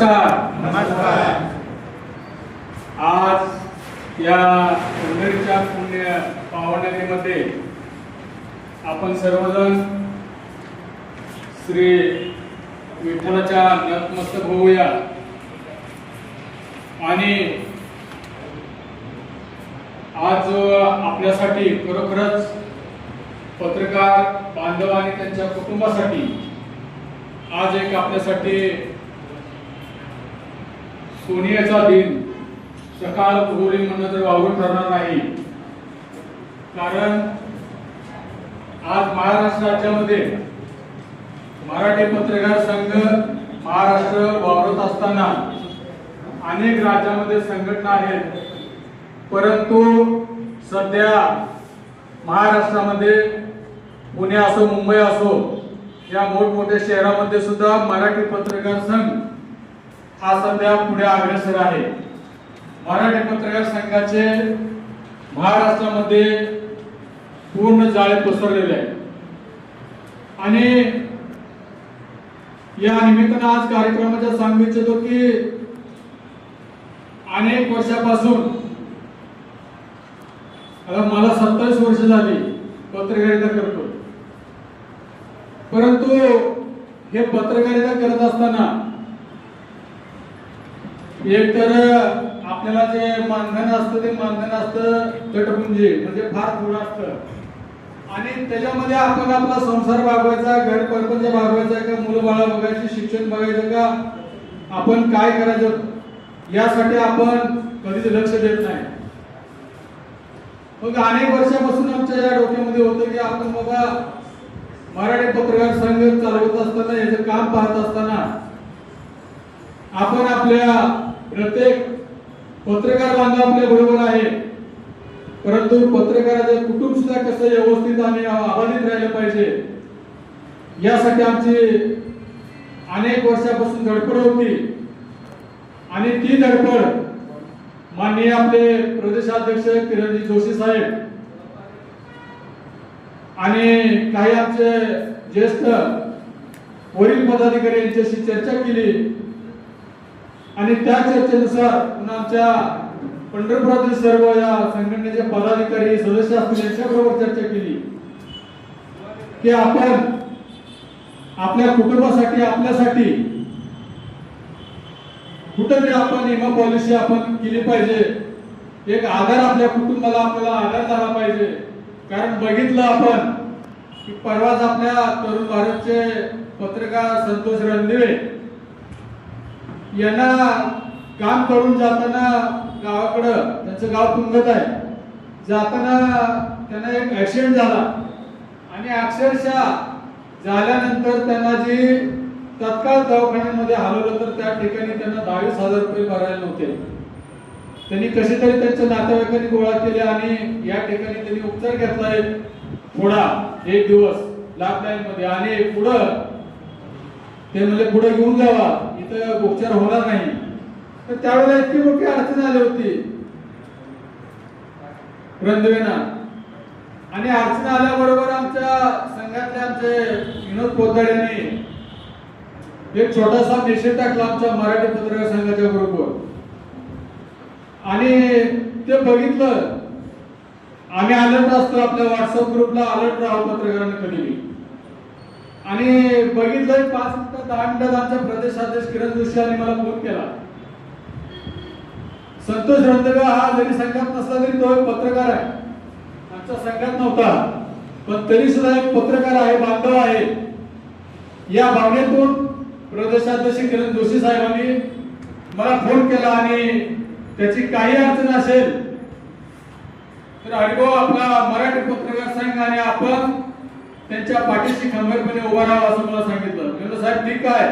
नमस्कार. नमस्कार. आज या पंढरीच्या पुण्य पावनगरीमध्ये आपण सर्वजण श्री विठ्ठलाच्या नतमस्तक होऊया आणि आज आपल्यासाठी खरोखरच पत्रकार बांधव आणि त्यांच्या कुटुंबासाठी आज एक आपल्यासाठी सोनियाचा दिन सकाळ भोरी म्हणणं तर वावरून ठरणार नाही. कारण आज महाराष्ट्र राज्यामध्ये मराठी पत्रकार संघ महाराष्ट्र वावरत असताना अनेक राज्यामध्ये संघटना आहेत, परंतु सध्या महाराष्ट्रामध्ये पुणे असो मुंबई असो या मोठमोठ्या शहरामध्ये सुद्धा मराठी पत्रकार संघ हा सध्या पुढे अग्रेसर आहे. मराठी पत्रकार संघाचे महाराष्ट्रामध्ये पूर्ण जाळे पसरलेले आहे आणि या निमित्तानं आज कार्यक्रमाच्या सांगू इच्छितो की अनेक वर्षापासून मला 27 वर्ष झाली पत्रकारिता करतो, परंतु हे पत्रकारिता करत असताना एक तर आपल्याला जे मानधन असतं ते मानधन असतं तटपुंजी म्हणजे फार थोडं असतं आणि त्याच्यामध्ये आपण आपला संसार भागवायचा, घर परपंच भागवायचा का मुलं बाळा बघायची, शिक्षण बघायचं का, आपण काय करायचं यासाठी आपण कधीच लक्ष देत नाही. मग अनेक वर्षापासून आमच्या या डोक्यामध्ये होतं की आपण बाबा मराठी पत्रकार संघ चालवत असताना याचं काम पाहत असताना आपण आपल्या प्रत्येक पत्रकार बांधव आपल्या बरोबर आहे, परंतु पत्रकाराचं कुटुंब सुद्धा कसं व्यवस्थित आणि अबाधित राहिलं पाहिजे यासाठी आमची अनेक वर्षापासून धडपड होती आणि ती धडपड माननीय आपले प्रदेशाध्यक्ष किरणजी जोशी साहेब आणि काही आमचे ज्येष्ठ वरील पदाधिकारी यांच्याशी चर्चा केली आणि त्या चर्चेनुसार पुन्हा आमच्या पंढरपुरातील सर्व या संघटनेचे पदाधिकारी सदस्य असतील यांच्याबरोबर चर्चा केली की आपण आपल्या कुटुंबासाठी आपल्यासाठी कुठेतरी आपण विमा पॉलिसी आपण केली पाहिजे. एक आधार आपल्या कुटुंबाला आपल्याला आधार झाला पाहिजे. कारण बघितलं आपण की परवाच आपल्या तरुण भारतचे पत्रकार संतोष रणदिवे यांना काम करून जाताना गावाकडं त्यांचं गाव तुंगत आहे जाताना त्यांना एक ऍक्सिडेंट झाला आणि अक्षरशः झाल्यानंतर त्यांना जी तत्काळ दवाखान्यामध्ये हलवलं तर त्या ठिकाणी त्यांना 22,000 रुपये भरायला नव्हते. त्यांनी कसे तरी त्यांच्या नातेवाईकांनी गोळा केले आणि या ठिकाणी त्यांनी उपचार घेतलाय थोडा एक दिवस लाईन मध्ये आणि पुढं ते म्हणजे पुढे घेऊन जावा इथं उपचार होणार नाही. तर त्यावेळेला इतकी मोठी अडचण आली होती रणदिवेंना आणि अडचण आल्याबरोबर आमच्या संघातले आमचे विनोद पोतदार यांनी एक छोटासा मेसेज टाकला आमच्या मराठी पत्रकार संघाच्या ग्रुपवर आणि ते बघितलं. आम्ही अलर्ट असतो आपल्या व्हॉट्सअप ग्रुपला अलर्ट राहू पत्रकारांना कधी आणि बघितलं 5 मिनिटं 10 मिनिटात आमच्या प्रदेशाध्यक्ष किरण जोशी यांनी मला फोन केला. संतोष रणदिवे हा जरी संघात नसला तरी तो एक पत्रकार आहे, आमच्या संघात नव्हता पण तरी सुद्धा एक पत्रकार आहे, बांधव आहे. या भावनेतून प्रदेशाध्यक्ष किरण जोशी साहेबांनी मला फोन केला आणि त्याची काही अडचण असेल तर हरिभाऊ आपला मराठी पत्रकार संघ आणि आपण त्यांच्या पाठीशी खंबीरपणे उभा राहावं असं मला सांगितलं. म्हणजे साहेब ठीक आहे.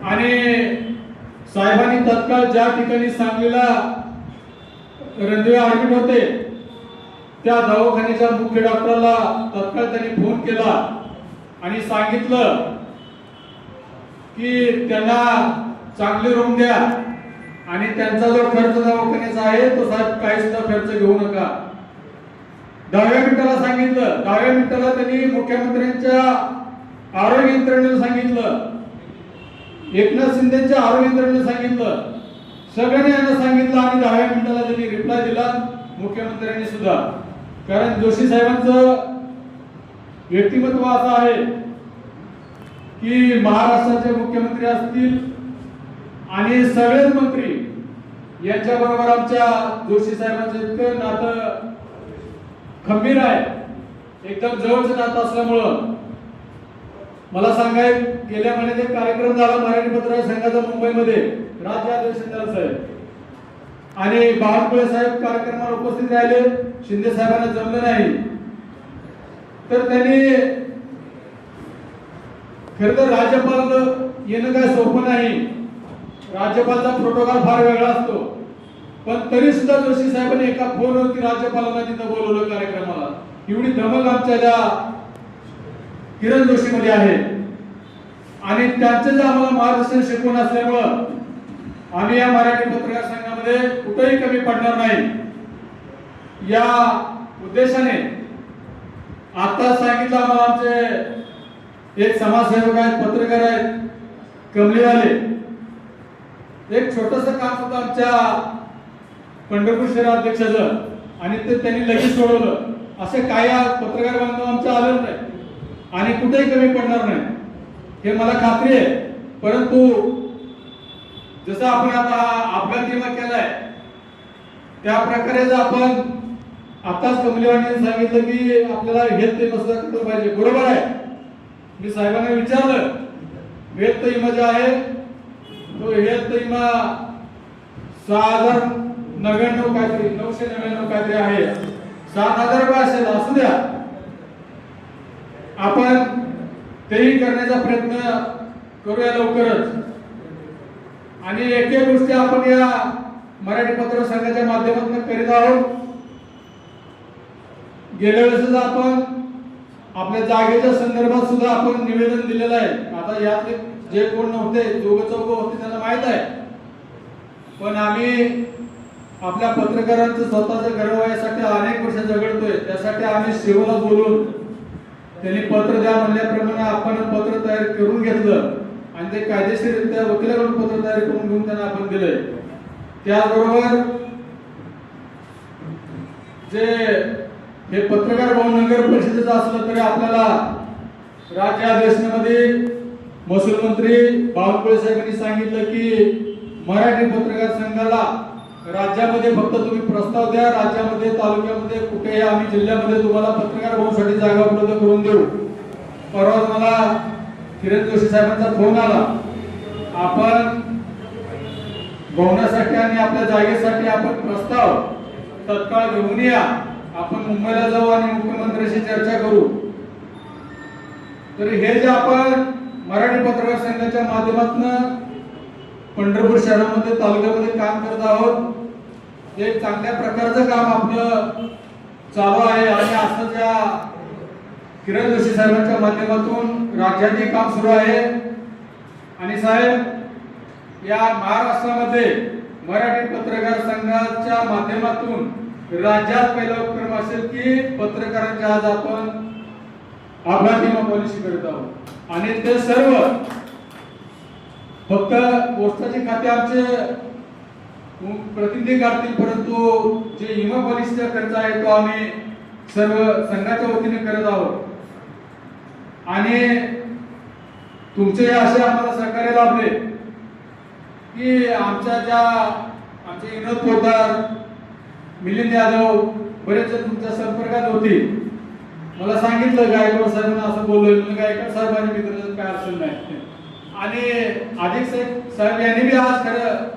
आणि साहेबांनी तत्काळ ज्या ठिकाणी सांगलीला रणदिवे ऍडमिट होते त्या दवाखान्याच्या मुख्य डॉक्टरला तत्काळ त्यांनी फोन केला आणि सांगितलं की त्यांना चांगली रूम द्या आणि त्यांचा जो खर्च दवाखान्याचा आहे तो साहेब काही सुद्धा खर्च घेऊ नका. 10व्या मिनिटाला सांगितलं, 10व्या मिनिटाला त्यांनी मुख्यमंत्र्यांच्या आरोग्य यंत्रणेला सांगितलं एकनाथ शिंदेच्या आरोग्यमंत्र्यांनी सांगितलं, सगळ्यांनी यांना सांगितलं आणि 10 मिनिटाला त्यांनी रिप्लाय दिला, मुख्यमंत्र्यांनी सुद्धा. कारण जोशी साहेबांचं व्यक्तिमत्व असं आहे की महाराष्ट्राचे मुख्यमंत्री असतील आणि सगळेच मंत्री यांच्या बरोबर आमच्या जोशी साहेबांचं इतकं नातं खंबीर आहे, एकदम जवळचं नातं असल्यामुळं मला सांगाय गेल्या महिन्यात एक कार्यक्रम झाला मराठी पत्रकार संघाचा मुंबईमध्ये, राज्य अध्यक्ष साहेब आणि बावनकुळे साहेब कार्यक्रमाला उपस्थित राहिले. शिंदे साहेबांना जमलं नाही, तर त्यांनी खरं तर राज्यपाल येणं काय सोपं नाही, राज्यपालचा प्रोटोकॉल फार वेगळा असतो, पण तरी सुद्धा जोशी साहेबांनी एका फोनवरती राज्यपालांना तिथं बोलवलं कार्यक्रमाला. एवढी धमक आमच्या ज्या किरण जोशी मध्ये आहे आणि त्यांचं जे आम्हाला मार्गदर्शन शिकवून असल्यामुळं आम्ही या मराठी पत्रकार संघामध्ये कुठेही कमी पडणार नाही. या उद्देशाने आता सांगितलं आम्हाला आमचे एक समाजसेवक आहेत, पत्रकार आहेत, कमलीवाले, एक छोटस काम होतं आमच्या पंढरपूर शहराध्यक्षाचं आणि ते त्यांनी लगेच सोडवलं. असे काय पत्रकार बांधव आमच्या आलेलं नाही आणि कुठेही कमी पडणार नाही हे मला खात्री आहे. परंतु जसं आपण आता अपघात विमा केलाय त्या प्रकारे जर आपण आताच कमलीवाणीने सांगितलं की आपल्याला हेल्थ विमा सुद्धा केलं पाहिजे, बरोबर आहे. मी साहेबांना विचारलं, हेल्थ विमा जे आहे तो हेल्थ विमा 6099 काहीतरी 999 काहीतरी आहे, 7000 रुपये असेल, असू द्या, आपण तेही करण्याचा प्रयत्न करूया लवकरच. आणि एक एक गोष्टी आपण या मराठी पत्रकार संघाच्या माध्यमातून करीत आहोत. गेल्या वेळेस आपण आपल्या जागेच्या संदर्भात सुद्धा आपण निवेदन दिलेलं आहे. आता यातले जे कोण नव्हते, दोघं चौघ होते, त्यांना माहित आहे, पण आम्ही आपल्या पत्रकारांचं स्वतःचं घर व्हायसाठी अनेक वर्ष झगडतोय. त्यासाठी आम्ही शिवला बोलून त्यांनी पत्र द्या म्हणल्याप्रमाणे आपण पत्र तयार करून घेतलं आणि ते कायदेशीररित्या वकिलाकडून पत्र तयार करून घेऊन त्यांना आपण दिलंय. त्याचबरोबर जे हे पत्रकार भवन नगर परिषदेचं असलं तरी आपल्याला राज्य अधिवेशनामध्ये महसूल मंत्री बावनकुळे साहेबांनी सांगितलं की मराठी पत्रकार संघाला राज्यामध्ये फक्त तुम्ही प्रस्ताव द्या, राज्यामध्ये तालुक्यामध्ये कुठेही आम्ही जिल्ह्यामध्ये तुम्हाला पत्रकार भवनासाठी जागा उपलब्ध करून देऊ. परवा मला किरण जोशी साहेबांचा फोन आला, आपण भवनासाठी आणि आपल्या जागेसाठी आपण प्रस्ताव तत्काळ घेऊन या, आपण मुंबईला जाऊ आणि मुख्यमंत्र्यांशी चर्चा करू. तर हे जे आपण मराठी पत्रकार संघाच्या माध्यमातून पंढरपूर शहरामध्ये तालुक्यामध्ये काम करत आहोत, हे चांगल्या प्रकारचं काम आपलं चालू आहे. आणि असं ज्या किरण जोशी साहेबांच्या माध्यमातून राज्यातही काम सुरू आहे. आणि साहेब, या महाराष्ट्रामध्ये मराठी पत्रकार संघाच्या माध्यमातून राज्यात पहिला उपक्रम असेल की पत्रकारांच्या आज आपण अपघात विमा पॉलिसी करत आहोत आणि ते सर्व फक्त पोस्टाचे खाते आमचे प्रतिनिधी काढतील, परंतु जे विमा पॉलिसीचा खर्च आहे तो आम्ही सर्व संघाच्या वतीने करत आहोत. आणि तुमचे असे आम्हाला सहकार्य लाभले की आमचे विनोद पोद्दार, मिलिंद यादव बरेच तुमच्या संपर्कात होते. मला सांगितलं गायकवाड साहेबांना असं बोललोय, म्हणजे गायकवाड साहेबांनी मित्राचं काय अडचण नाही. आणि अधिक साहेब यांनी बी आज खरं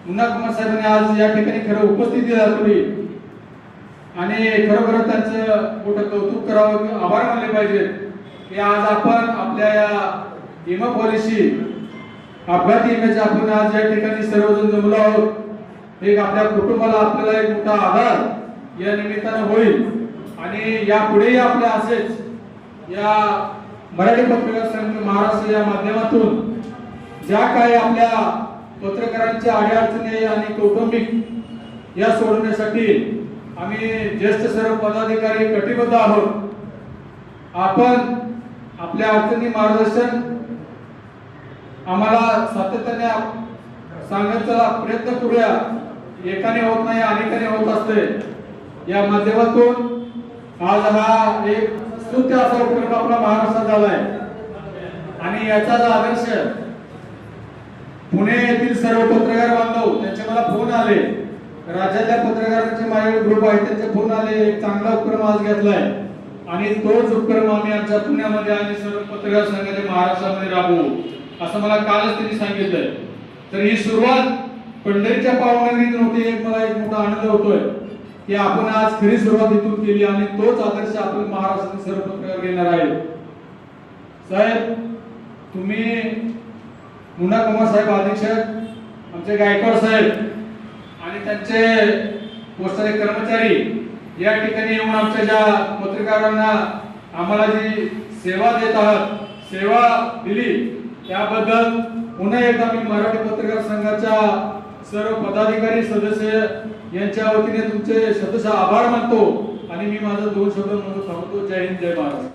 मुन्ना कुमार साहेबांनी आज या ठिकाणी खरं उपस्थिती दाखवली आणि खरोखर त्यांचं मोठं कौतुक करावं, आभार मानले पाहिजे की आज आपण आपल्या या विमा पॉलिसी अपघाती विम्याचे आपण आज या ठिकाणी सर्वजण जमलो आहोत. एक आपल्या कुटुंबाला आपल्याला एक मोठा आधार या निमित्तानं होईल. आणि यापुढेही आपल्या असेच या मराठी पत्रकार संघ महाराष्ट्र या माध्यमातून ज्या काही आपल्या पत्रकारांच्या अडीअडचणी आणि कौटुंबिक या सोडवण्यासाठी आम्ही ज्येष्ठ सर्व पदाधिकारी कटिबद्ध आहोत. आपण आपल्या अडचणी मार्गदर्शन आम्हाला सातत्याने सांगत चला, प्रयत्न करूया, एकाने होत नाही अनेकाने होत असते। या माध्यमातून आज हा एक स्तुत्य असा उपक्रम आपला महाराष्ट्रात झालाय आणि याचा आदर्श पुणे येथील सर्व पत्रकार बांधव त्यांचे मला फोन आले, राज्यातल्या पत्रकारांचे माझे ग्रुप आहे त्यांचे फोन आले, एक चांगला उपक्रम आज घेतलाय आणि तोच उपक्रम आम्ही आमच्या पुण्यामध्ये आणि सर्व पत्रकार संघाच्या महाराष्ट्रामध्ये राबवू असं मला कालच त्यांनी सांगितलंय। तर ही सुरुवात पंढरीच्या पावनागरीत नव्हती, एक मला एक मोठा आनंद होतोय की आपण आज खरी सुरुवात इथून केली आणि तोच आदर्श आपण महाराष्ट्रातील सर्व पत्रकार घेणार आहेत। साहेब तुम्ही मुन्ना कुमार साहेब अधीक्षक, आमचे गायकवाड साहेब आणि त्यांचे पोस्टचे कर्मचारी या ठिकाणी येऊन आमच्या ज्या पत्रकारांना आम्हाला जी सेवा देत आहात, सेवा दिली त्याबद्दल पुन्हा एकदा मी मराठी पत्रकार संघाच्या सर्व पदाधिकारी सदस्य यांच्या वतीने तुमचे शतशः आभार मानतो आणि मी माझं 2 शब्द म्हणून थांबतो। जय हिंद, जय महाराष्ट्र।